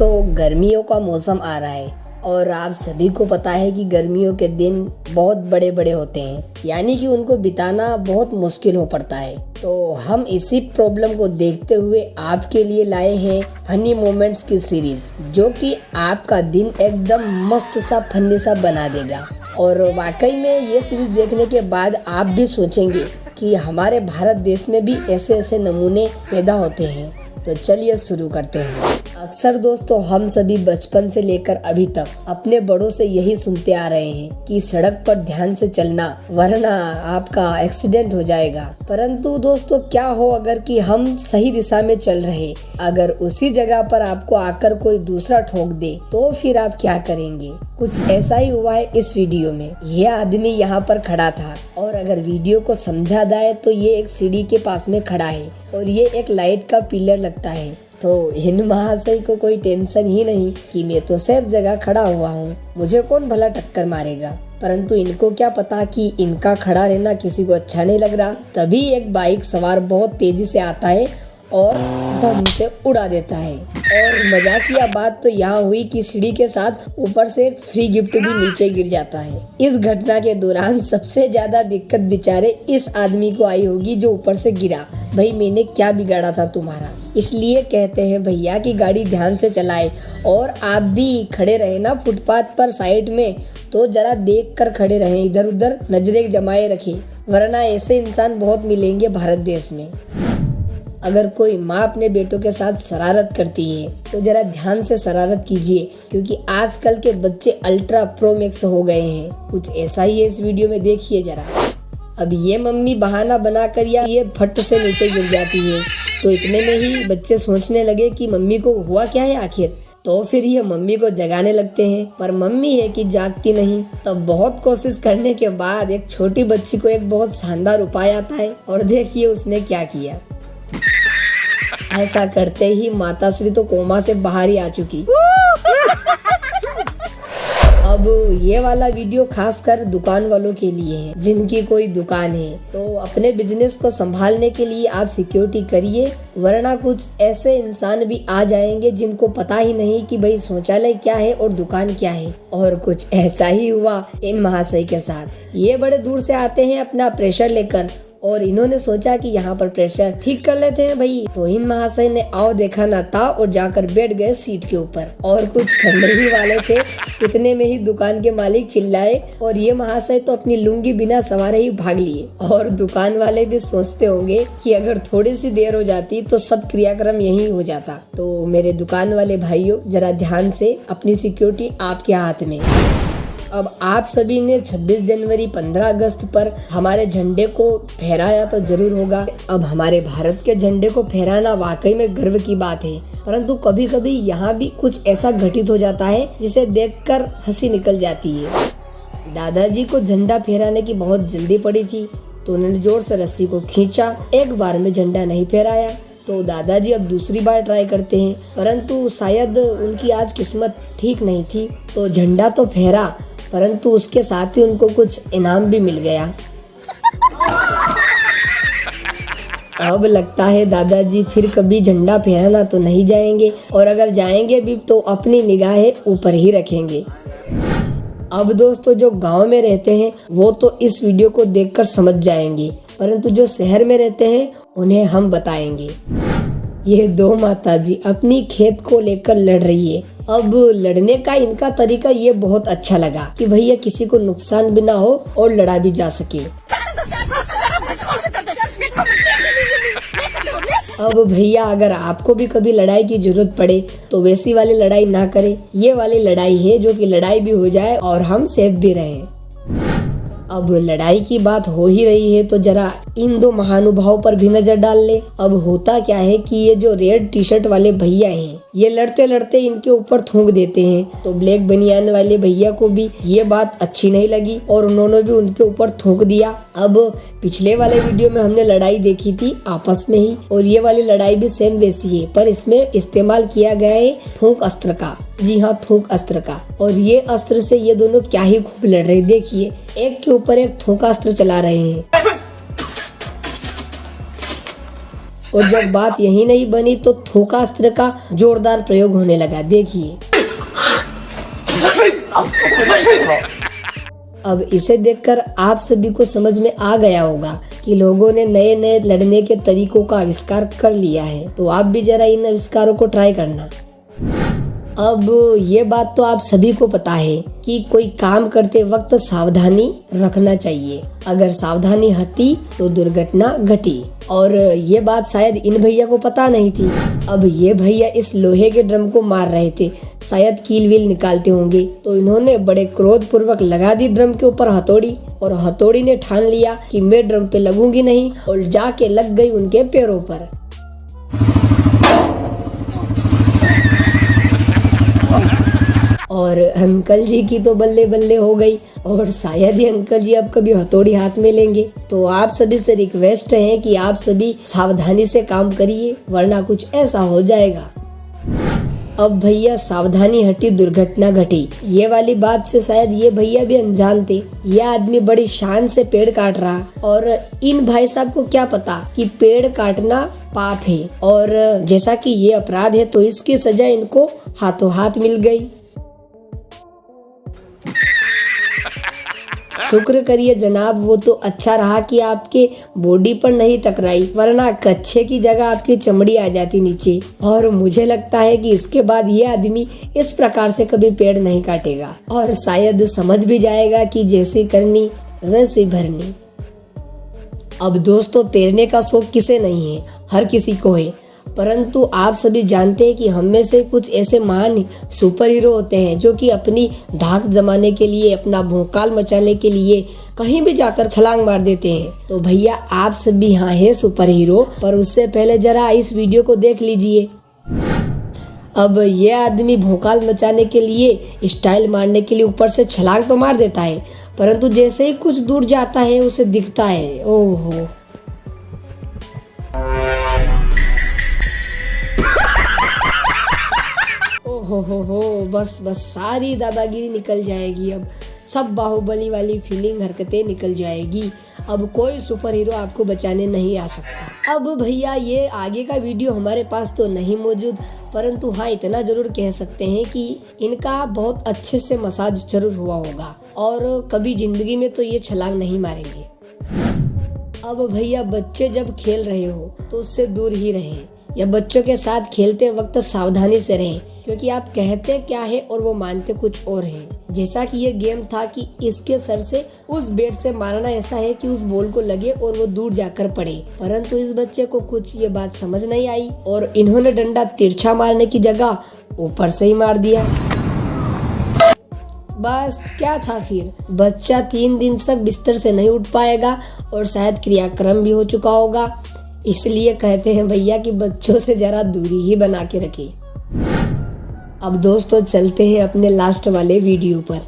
दोस्तों, गर्मियों का मौसम आ रहा है और आप सभी को पता है कि गर्मियों के दिन बहुत बड़े बड़े होते हैं, यानी कि उनको बिताना बहुत मुश्किल हो पड़ता है। तो हम इसी प्रॉब्लम को देखते हुए आपके लिए लाए हैं फनी मोमेंट्स की सीरीज, जो कि आपका दिन एकदम मस्त सा फनी सा बना देगा। और वाकई में ये सीरीज देखने के बाद आप भी सोचेंगे कि हमारे भारत देश में भी ऐसे ऐसे नमूने पैदा होते हैं। तो चलिए शुरू करते हैं। अक्सर दोस्तों, हम सभी बचपन से लेकर अभी तक अपने बड़ों से यही सुनते आ रहे हैं कि सड़क पर ध्यान से चलना, वरना आपका एक्सीडेंट हो जाएगा। परंतु दोस्तों, क्या हो अगर कि हम सही दिशा में चल रहे, अगर उसी जगह पर आपको आकर कोई दूसरा ठोक दे, तो फिर आप क्या करेंगे? कुछ ऐसा ही हुआ है इस वीडियो में। ये आदमी यहाँ पर खड़ा था और अगर वीडियो को समझा जाए तो ये एक सीढ़ी के पास में खड़ा है और ये एक लाइट का पिलर लगता है। तो इन महाशय को कोई टेंशन ही नहीं कि मैं तो सेफ जगह खड़ा हुआ हूँ, मुझे कौन भला टक्कर मारेगा। परंतु इनको क्या पता कि इनका खड़ा रहना किसी को अच्छा नहीं लग रहा। तभी एक बाइक सवार बहुत तेजी से आता है और धम से उड़ा देता है। और मजाकिया बात तो यहाँ हुई कि सीढ़ी के साथ ऊपर से एक फ्री गिफ्ट भी नीचे गिर जाता है। इस घटना के दौरान सबसे ज्यादा दिक्कत बेचारे इस आदमी को आई होगी जो ऊपर से गिरा। भाई, मैंने क्या बिगाड़ा था तुम्हारा? इसलिए कहते हैं भैया कि गाड़ी ध्यान से चलाए। और आप भी खड़े रहे ना फुटपाथ पर साइड में, तो जरा देख कर खड़े रहें, इधर उधर नजरें जमाए रखें, वरना ऐसे इंसान बहुत मिलेंगे भारत देश में। अगर कोई माँ अपने बेटों के साथ शरारत करती है तो जरा ध्यान से शरारत कीजिए, क्योंकि आजकल के बच्चे अल्ट्रा प्रो मैक्स हो गए हैं। कुछ ऐसा ही है इस वीडियो में, देखिए जरा। अब ये मम्मी बहाना बनाकर या ये फट से नीचे गिर जाती है, तो इतने में ही बच्चे सोचने लगे कि मम्मी को हुआ क्या है आखिर। तो फिर ये मम्मी को जगाने लगते हैं, पर मम्मी है कि जागती नहीं। तब बहुत कोशिश करने के बाद एक छोटी बच्ची को एक बहुत शानदार उपाय आता है और देखिए उसने क्या किया। ऐसा करते ही माताश्री तो कोमा से बाहर ही आ चुकी। अब ये वाला वीडियो खासकर दुकान वालों के लिए है। जिनकी कोई दुकान है तो अपने बिजनेस को संभालने के लिए आप सिक्योरिटी करिए, वरना कुछ ऐसे इंसान भी आ जाएंगे जिनको पता ही नहीं कि भाई शौचालय क्या है और दुकान क्या है। और कुछ ऐसा ही हुआ इन महाशय के साथ। ये बड़े दूर से आते हैं अपना प्रेशर लेकर, और इन्होंने सोचा कि यहाँ पर प्रेशर ठीक कर लेते हैं भाई। तो इन महाशय ने आओ देखा ना था और जाकर बैठ गए सीट के ऊपर और कुछ करने ही वाले थे। इतने में ही दुकान के मालिक चिल्लाए और ये महाशय तो अपनी लुंगी बिना सवारे ही भाग लिए। और दुकान वाले भी सोचते होंगे कि अगर थोड़ी सी देर हो जाती तो सब क्रियाक्रम यही हो जाता। तो मेरे दुकान वाले भाइयों, जरा ध्यान से, अपनी सिक्योरिटी आपके हाथ में। अब आप सभी ने 26 जनवरी 15 अगस्त पर हमारे झंडे को फहराया तो जरूर होगा। अब हमारे भारत के झंडे को फहराना वाकई में गर्व की बात है, परंतु कभी कभी यहाँ भी कुछ ऐसा घटित हो जाता है जिसे देखकर हंसी निकल जाती है। दादाजी को झंडा फहराने की बहुत जल्दी पड़ी थी, तो उन्होंने जोर से रस्सी को खींचा। एक बार में झंडा नहीं फहराया, तो दादाजी अब दूसरी बार ट्राई करते हैं, परंतु शायद उनकी आज किस्मत ठीक नहीं थी। तो झंडा तो फहरा, परंतु उसके साथ ही उनको कुछ इनाम भी मिल गया। अब लगता है दादाजी फिर कभी झंडा फहराना तो नहीं जाएंगे, और अगर जाएंगे भी तो अपनी निगाहें ऊपर ही रखेंगे। अब दोस्तों, जो गांव में रहते हैं वो तो इस वीडियो को देखकर समझ जाएंगे, परंतु जो शहर में रहते हैं उन्हें हम बताएंगे। ये दो माताजी अपनी खेत को लेकर लड़ रही है। अब लड़ने का इनका तरीका ये बहुत अच्छा लगा कि भैया किसी को नुकसान भी ना हो और लड़ा भी जा सके। अब भैया, अगर आपको भी कभी लड़ाई की जरूरत पड़े तो वैसी वाली लड़ाई ना करें। ये वाली लड़ाई है जो कि लड़ाई भी हो जाए और हम सेफ भी रहें। अब लड़ाई की बात हो ही रही है तो जरा इन दो महानुभाव पर भी नजर डाल ले। अब होता क्या है कि ये जो रेड टी शर्ट वाले भैया हैं, ये लड़ते लड़ते इनके ऊपर थूक देते हैं। तो ब्लैक बनियान वाले भैया को भी ये बात अच्छी नहीं लगी और उन्होंने भी उनके ऊपर थूक दिया। अब पिछले वाले वीडियो में हमने लड़ाई देखी थी आपस में ही, और ये वाली लड़ाई भी सेम वैसी है, पर इसमें इस्तेमाल किया गया है थूक अस्त्र का। जी हाँ, थूक अस्त्र का। और ये अस्त्र से ये दोनों क्या ही खूब लड़ रहे, देखिए एक के ऊपर एक थूक अस्त्र चला रहे हैं। और जब बात यही नहीं बनी तो थोकास्त्र का जोरदार प्रयोग होने लगा। देखिए अब इसे देखकर आप सभी को समझ में आ गया होगा कि लोगों ने नए नए लड़ने के तरीकों का आविष्कार कर लिया है। तो आप भी जरा इन आविष्कारों को ट्राई करना। अब ये बात तो आप सभी को पता है कि कोई काम करते वक्त सावधानी रखना चाहिए। अगर सावधानी हटी तो दुर्घटना घटी, और ये बात शायद इन भैया को पता नहीं थी। अब ये भैया इस लोहे के ड्रम को मार रहे थे, शायद कील वील निकालते होंगे, तो इन्होंने बड़े क्रोध पूर्वक लगा दी ड्रम के ऊपर हथौड़ी, और हथौड़ी ने ठान लिया कि मैं ड्रम पे लगूंगी नहीं, और जाके लग गई उनके पैरों पर। और अंकल जी की तो बल्ले बल्ले हो गई, और शायद ही अंकल जी अब कभी हथौड़ी हाथ में लेंगे। तो आप सभी से रिक्वेस्ट है कि आप सभी सावधानी से काम करिए, वरना कुछ ऐसा हो जाएगा। अब भैया सावधानी हटी दुर्घटना घटी, ये वाली बात से शायद ये भैया भी अनजान थे। यह आदमी बड़ी शान से पेड़ काट रहा, और इन भाई साहब को क्या पता कि पेड़ काटना पाप है, और जैसा कि ये अपराध है तो इसकी सजा इनको हाथों हाथ मिल गई। शुक्र करिए जनाब, वो तो अच्छा रहा कि आपके बॉडी पर नहीं टकराई, वरना कच्छे की जगह आपकी चमड़ी आ जाती नीचे। और मुझे लगता है कि इसके बाद ये आदमी इस प्रकार से कभी पेड़ नहीं काटेगा, और शायद समझ भी जाएगा कि जैसे करनी वैसे भरनी। अब दोस्तों, तैरने का शौक किसे नहीं है, हर किसी को है। परंतु आप सभी जानते हैं कि हम में से कुछ ऐसे महान सुपर हीरो होते हैं जो कि अपनी धाक जमाने के लिए, अपना भौकाल मचाने के लिए कहीं भी जाकर छलांग मार देते हैं। तो भैया आप सभी यहाँ है सुपर हीरो, पर उससे पहले जरा इस वीडियो को देख लीजिए। अब ये आदमी भौकाल मचाने के लिए, स्टाइल मारने के लिए ऊपर से छलांग तो मार देता है, परंतु जैसे ही कुछ दूर जाता है उसे दिखता है, ओहो हो, बस सारी दादागिरी निकल जाएगी। अब सब बाहुबली वाली फीलिंग, हरकतें निकल जाएगी। अब कोई सुपर हीरो आपको बचाने नहीं आ सकता। अब भैया ये आगे का वीडियो हमारे पास तो नहीं मौजूद, परंतु हाँ इतना जरूर कह सकते हैं कि इनका बहुत अच्छे से मसाज जरूर हुआ होगा, और कभी जिंदगी में तो ये छलांग नहीं मारेंगे। अब भैया बच्चे जब खेल रहे हो तो उससे दूर ही रहें, या बच्चों के साथ खेलते वक्त सावधानी से रहें, क्योंकि आप कहते क्या है और वो मानते कुछ और है। जैसा कि ये गेम था कि इसके सर से उस बेट से मारना ऐसा है कि उस बॉल को लगे और वो दूर जाकर पड़े, परंतु इस बच्चे को कुछ ये बात समझ नहीं आई, और इन्होंने डंडा तिरछा मारने की जगह ऊपर से ही मार दिया। बस क्या था फिर, बच्चा 3 दिन तक बिस्तर से नहीं उठ पाएगा, और शायद क्रियाक्रम भी हो चुका होगा। इसलिए कहते हैं भैया कि बच्चों से जरा दूरी ही बना के रखिए। अब दोस्तों चलते हैं अपने लास्ट वाले वीडियो पर।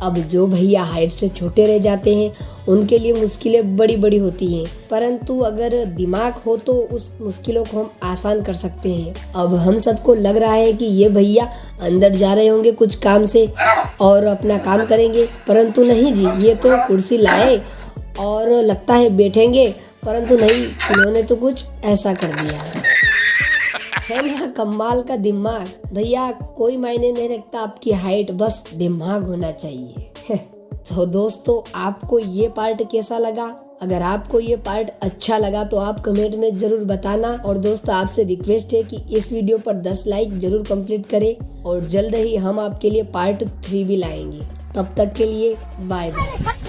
अब जो भैया हाइट से छोटे रह जाते हैं उनके लिए मुश्किलें बड़ी बड़ी होती हैं, परंतु अगर दिमाग हो तो उस मुश्किलों को हम आसान कर सकते हैं। अब हम सबको लग रहा है कि ये भैया अंदर जा रहे होंगे कुछ काम से और अपना काम करेंगे, परंतु नहीं जी, ये तो कुर्सी लाए और लगता है बैठेंगे, परंतु नहीं, इन्होंने तो कुछ ऐसा कर दिया है ना। कमाल का दिमाग भैया, कोई मायने नहीं रखता आपकी हाइट, बस दिमाग होना चाहिए। तो दोस्तों आपको ये पार्ट कैसा लगा? अगर आपको ये पार्ट अच्छा लगा तो आप कमेंट में जरूर बताना। और दोस्तों आपसे रिक्वेस्ट है कि इस वीडियो पर 10 लाइक जरूर कंप्लीट करें, और जल्द ही हम आपके लिए पार्ट 3 भी लाएंगे। तब तक के लिए बाय बाय।